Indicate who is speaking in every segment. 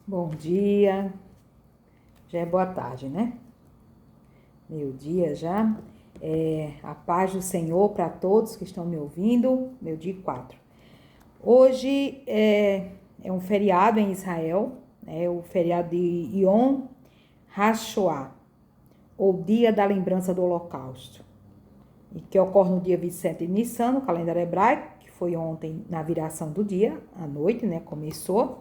Speaker 1: Bom dia, já é boa tarde, né? Meio dia já. A paz do Senhor para todos que estão me ouvindo, meu dia 4. Hoje é um feriado em Israel, é o feriado de Yom HaShoah, ou Dia da Lembrança do Holocausto, e que ocorre no dia 27 de Nissan, no calendário hebraico, que foi ontem na viração do dia, à noite, né? Começou.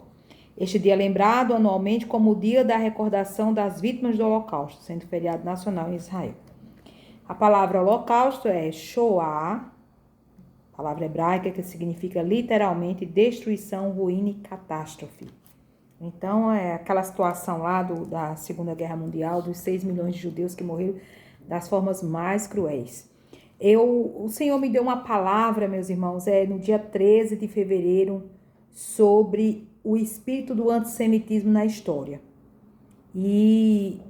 Speaker 1: Este dia é lembrado anualmente como o dia da recordação das vítimas do Holocausto, sendo feriado nacional em Israel. A palavra holocausto é Shoah, palavra hebraica que significa literalmente destruição, ruína e catástrofe. Então, é aquela situação lá da Segunda Guerra Mundial, dos 6 milhões de judeus que morreram das formas mais cruéis. O Senhor me deu uma palavra, meus irmãos, no dia 13 de fevereiro, sobre o espírito do antissemitismo na história. E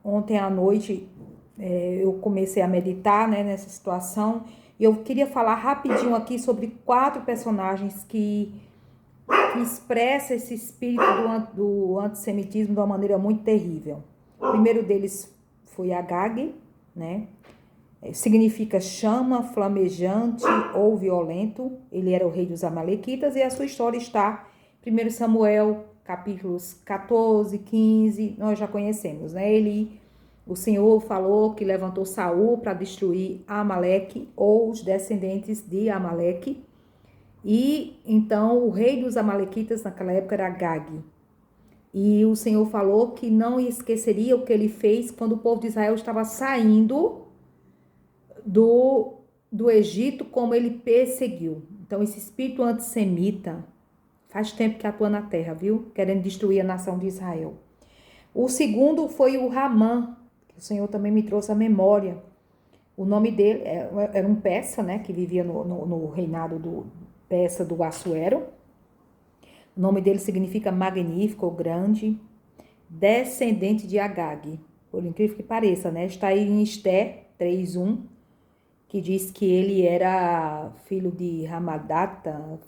Speaker 1: ontem à noite, eu comecei a meditar, né, nessa situação, e eu queria falar rapidinho aqui sobre 4 personagens que expressam esse espírito do antissemitismo de uma maneira muito terrível. O primeiro deles foi Agag, né? Significa chama, flamejante ou violento. Ele era o rei dos Amalequitas e a sua história está em 1 Samuel, capítulos 14, 15, nós já conhecemos, né? O Senhor falou que levantou Saul para destruir Amaleque ou os descendentes de Amaleque. E então o rei dos Amalequitas naquela época era Agag. E o Senhor falou que não esqueceria o que ele fez quando o povo de Israel estava saindo do Egito, como ele perseguiu. Então, esse espírito antissemita faz tempo que atua na terra, viu? Querendo destruir a nação de Israel. O segundo foi o Ramã, que o Senhor também me trouxe à memória. O nome dele era um persa, né? Que vivia no reinado do persa do Assuero. O nome dele significa magnífico ou grande, descendente de Agag. Por incrível que pareça, né? Está aí em Esté 3:1. Que diz que ele era filho de Ramadata,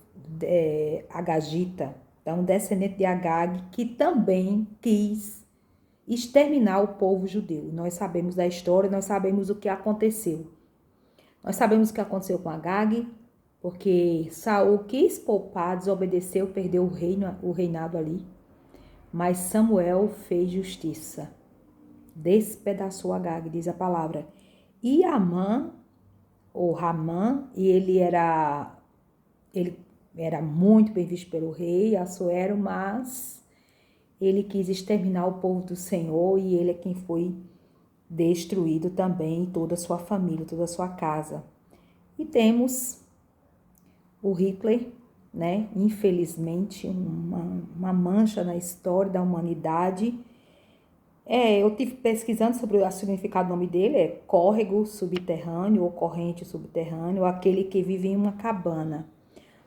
Speaker 1: Agagita, então descendente de Agag, que também quis exterminar o povo judeu. Nós sabemos da história, nós sabemos o que aconteceu. Nós sabemos o que aconteceu com Agag, porque Saul quis poupar, desobedeceu, perdeu o reinado ali. Mas Samuel fez justiça, despedaçou Agag, diz a palavra. E Amã, ou Ramã, e ele era muito bem visto pelo rei Assuero, mas ele quis exterminar o povo do Senhor e ele é quem foi destruído também, toda a sua família, toda a sua casa. E temos o Hitler, né? Infelizmente, uma mancha na história da humanidade. Eu tive pesquisando sobre o significado do nome dele, é córrego subterrâneo ou corrente subterrâneo, aquele que vive em uma cabana.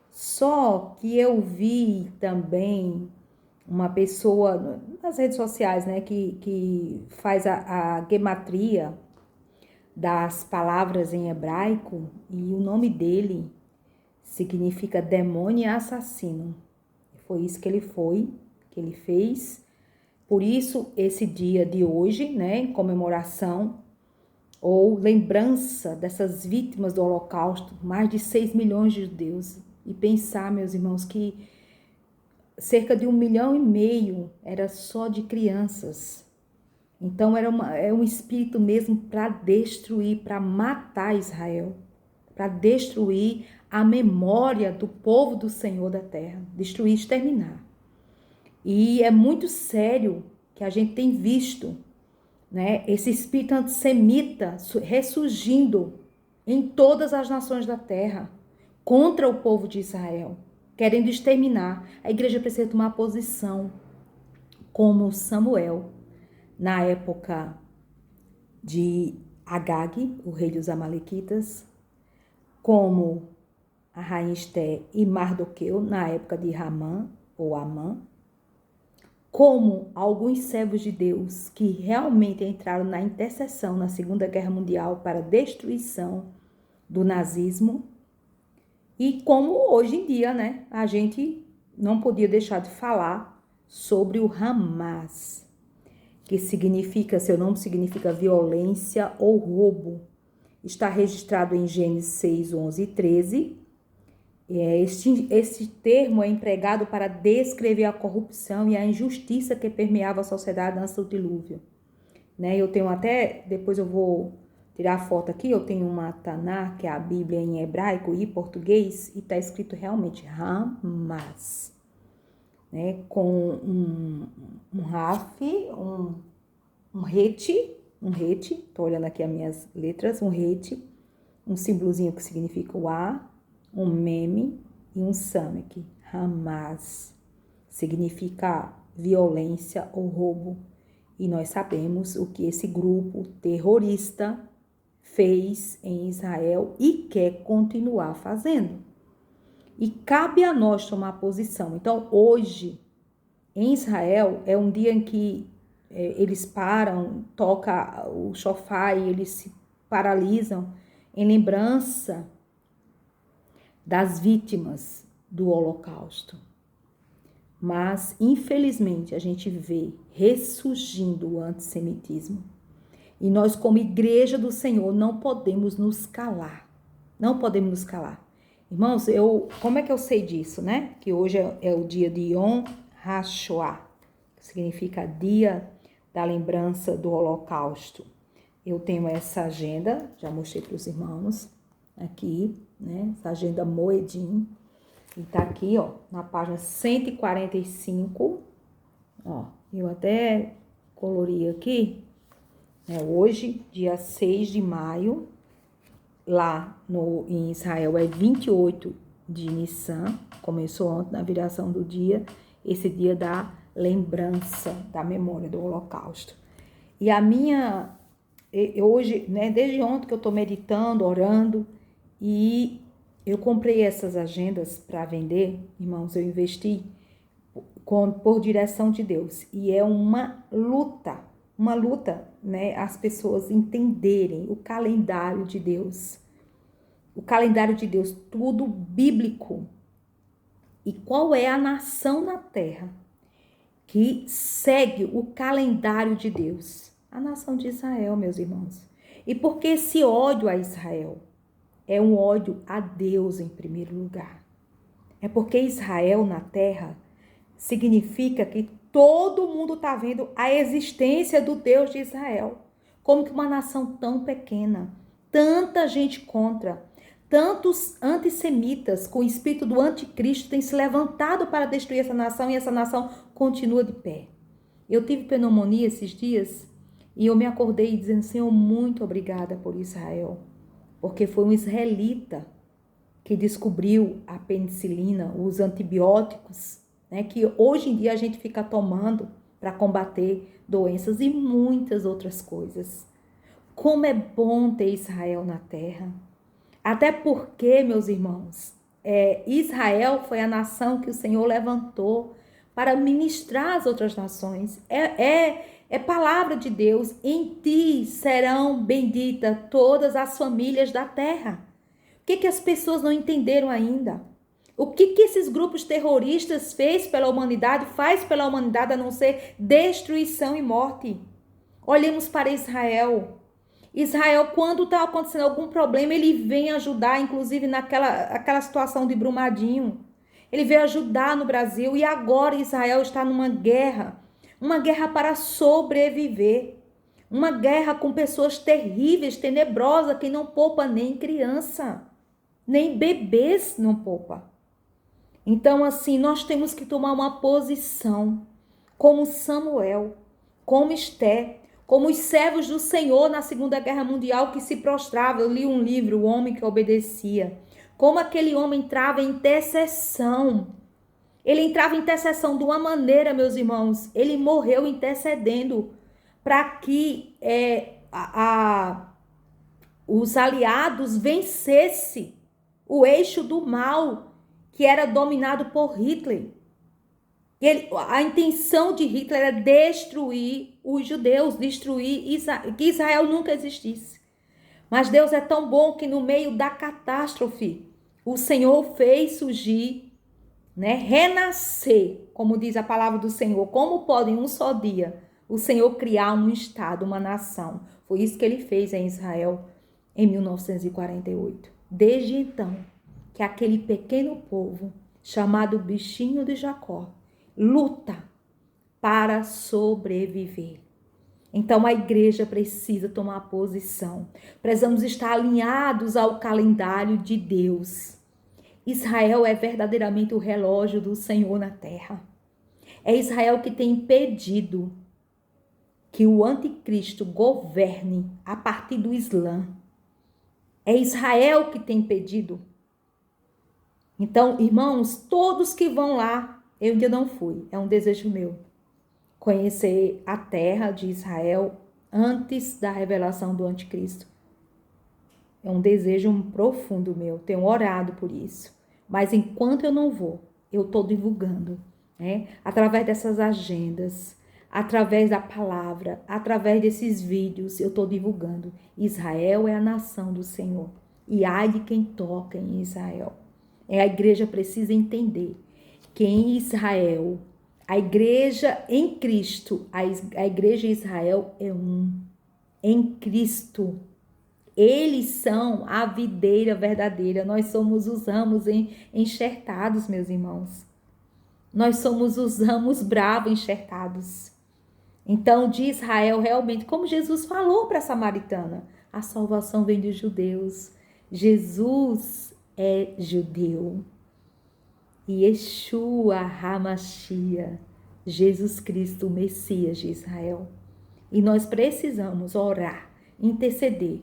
Speaker 1: Só que eu vi também uma pessoa nas redes sociais, né, que faz a gematria das palavras em hebraico e o nome dele significa demônio assassino. Foi isso que ele fez. Por isso, esse dia de hoje, né, em comemoração ou lembrança dessas vítimas do Holocausto, mais de 6 milhões de judeus. E pensar, meus irmãos, que cerca de 1,5 milhão era só de crianças. Então, é um espírito mesmo para destruir, para matar Israel, para destruir a memória do povo do Senhor da terra, destruir, exterminar. E é muito sério que a gente tem visto, né, esse espírito antissemita ressurgindo em todas as nações da terra contra o povo de Israel, querendo exterminar. A igreja precisa tomar posição como Samuel, na época de Agag, o rei dos Amalequitas, como a rainha Esté e Mardoqueu, na época de Ramã ou Amã, como alguns servos de Deus que realmente entraram na intercessão na Segunda Guerra Mundial para a destruição do nazismo, e como hoje em dia, né, a gente não podia deixar de falar sobre o Hamas, que significa, seu nome significa violência ou roubo. Está registrado em Gênesis 6, 11 e 13. Este termo é empregado para descrever a corrupção e a injustiça que permeava a sociedade antes do dilúvio. Né? Eu tenho até, depois eu vou tirar a foto aqui, eu tenho uma Taná, que é a Bíblia em hebraico e português, e está escrito realmente Hamas, né? Com um raf, um rete, tô olhando aqui as minhas letras, um rete, um símbolozinho que significa o A, um meme e um samek. Hamas significa violência ou roubo. E nós sabemos o que esse grupo terrorista fez em Israel e quer continuar fazendo. E cabe a nós tomar posição. Então, hoje, em Israel, é um dia em que eles param, toca o shofar e eles se paralisam em lembrança das vítimas do Holocausto. Mas, infelizmente, a gente vê ressurgindo o antissemitismo. E nós, como igreja do Senhor, não podemos nos calar. Não podemos nos calar. Irmãos, como é que eu sei disso, né? Que hoje é o dia de Yom HaShoah, que significa dia da lembrança do Holocausto. Eu tenho essa agenda, já mostrei para os irmãos aqui, né? Essa agenda Moedim. E tá aqui, ó, na página 145. Ó, eu até colori aqui. Hoje, dia 6 de maio, lá em Israel é 28 de Nissan, começou ontem na viração do dia, esse dia da lembrança, da memória do Holocausto. E hoje, né, desde ontem que eu tô meditando, orando, e eu comprei essas agendas para vender, irmãos, eu investi por direção de Deus, e é uma luta, né, as pessoas entenderem o calendário de Deus. O calendário de Deus, tudo bíblico. E qual é a nação na terra que segue o calendário de Deus? A nação de Israel, meus irmãos. E por que esse ódio a Israel? É um ódio a Deus em primeiro lugar. É porque Israel na terra significa que todo mundo está vendo a existência do Deus de Israel. Como que uma nação tão pequena, tanta gente contra, tantos antissemitas com o espírito do anticristo têm se levantado para destruir essa nação e essa nação continua de pé. Eu tive pneumonia esses dias e eu me acordei dizendo, Senhor, muito obrigada por Israel, porque foi um israelita que descobriu a penicilina, os antibióticos, né, que hoje em dia a gente fica tomando para combater doenças e muitas outras coisas. Como é bom ter Israel na terra. Até porque, meus irmãos, Israel foi a nação que o Senhor levantou para ministrar as outras nações. É palavra de Deus. Em ti serão benditas todas as famílias da terra. O que as pessoas não entenderam ainda? O que esses grupos terroristas faz pela humanidade a não ser destruição e morte? Olhemos para Israel. Israel, quando está acontecendo algum problema, ele vem ajudar, inclusive aquela situação de Brumadinho. Ele veio ajudar no Brasil e agora Israel está numa guerra para sobreviver. Uma guerra com pessoas terríveis, tenebrosas, que não poupa nem criança, nem bebês não poupa. Então, assim, nós temos que tomar uma posição, como Samuel, como Esté, como os servos do Senhor na Segunda Guerra Mundial que se prostravam. Eu li um livro, O Homem que Obedecia. Como aquele homem entrava em intercessão. Ele entrava em intercessão de uma maneira, meus irmãos, ele morreu intercedendo para que os aliados vencessem o eixo do mal que era dominado por Hitler. A intenção de Hitler era destruir os judeus, que Israel nunca existisse. Mas Deus é tão bom que no meio da catástrofe, o Senhor fez surgir né? Renascer, como diz a palavra do Senhor. Como pode em um só dia o Senhor criar um estado, uma nação? Foi isso que ele fez em Israel em 1948. Desde então, que aquele pequeno povo, chamado bichinho de Jacó, luta para sobreviver. Então a igreja precisa tomar posição. Precisamos estar alinhados ao calendário de Deus. Israel é verdadeiramente o relógio do Senhor na terra. É Israel que tem impedido que o anticristo governe a partir do Islã. É Israel que tem impedido. Então, irmãos, todos que vão lá, eu ainda não fui, é um desejo meu, conhecer a terra de Israel antes da revelação do anticristo. É um desejo profundo meu, tenho orado por isso. Mas enquanto eu não vou, eu estou divulgando, né? Através dessas agendas, através da palavra, através desses vídeos, eu estou divulgando. Israel é a nação do Senhor. E ai de quem toca em Israel. A igreja precisa entender que em Israel, a igreja em Cristo, a igreja em Israel é um. Em Cristo. Eles são a videira verdadeira. Nós somos os ramos enxertados, meus irmãos. Nós somos os ramos bravos enxertados. Então, de Israel, realmente, como Jesus falou para a samaritana, a salvação vem dos judeus. Jesus é judeu. E Yeshua HaMashiach, Jesus Cristo, o Messias de Israel. E nós precisamos orar, interceder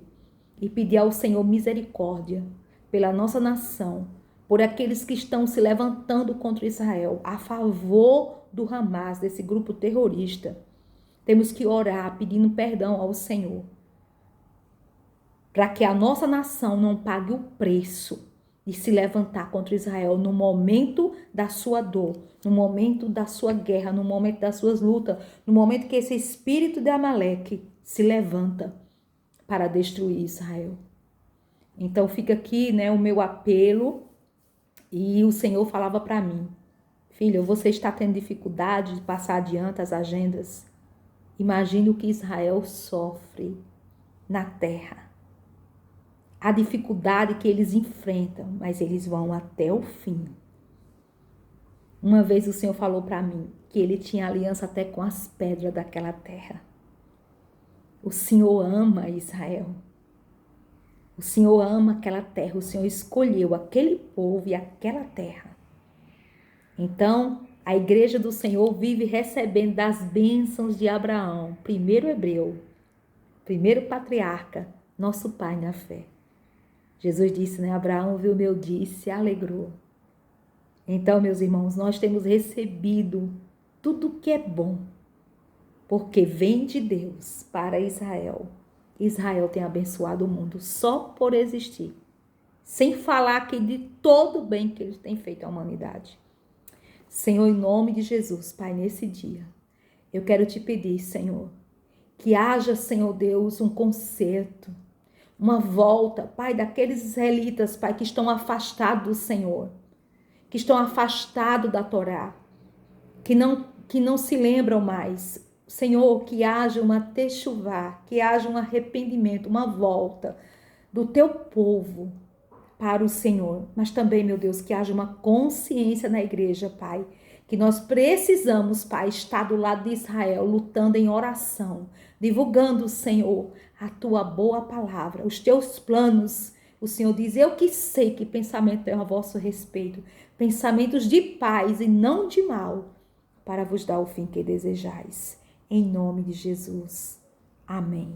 Speaker 1: e pedir ao Senhor misericórdia pela nossa nação, por aqueles que estão se levantando contra Israel, a favor do Hamas, desse grupo terrorista. Temos que orar pedindo perdão ao Senhor, para que a nossa nação não pague o preço de se levantar contra Israel no momento da sua dor, no momento da sua guerra, no momento das suas lutas, no momento que esse espírito de Amaleque se levanta para destruir Israel. Então fica aqui, né, o meu apelo, e o Senhor falava para mim: filho, você está tendo dificuldade de passar adiante as agendas? Imagine o que Israel sofre na terra. A dificuldade que eles enfrentam, mas eles vão até o fim. Uma vez o Senhor falou para mim que ele tinha aliança até com as pedras daquela terra. O Senhor ama Israel. O Senhor ama aquela terra. O Senhor escolheu aquele povo e aquela terra. Então, a igreja do Senhor vive recebendo das bênçãos de Abraão, primeiro hebreu, primeiro patriarca, nosso pai na fé. Jesus disse, né? Abraão viu meu dia e se alegrou. Então, meus irmãos, nós temos recebido tudo que é bom, porque vem de Deus para Israel. Israel tem abençoado o mundo só por existir, sem falar aqui de todo o bem que ele tem feito à humanidade. Senhor, em nome de Jesus, Pai, nesse dia, eu quero te pedir, Senhor, que haja, Senhor Deus, um conserto, uma volta, Pai, daqueles israelitas, Pai, que estão afastados do Senhor, que estão afastados da Torá, que não se lembram mais. Senhor, que haja uma techuvá, que haja um arrependimento, uma volta do teu povo para o Senhor. Mas também, meu Deus, que haja uma consciência na igreja, Pai, que nós precisamos, Pai, estar do lado de Israel, lutando em oração, divulgando, Senhor, a tua boa palavra, os teus planos. O Senhor diz, eu que sei que pensamento é a vosso respeito, pensamentos de paz e não de mal, para vos dar o fim que desejais. Em nome de Jesus. Amém.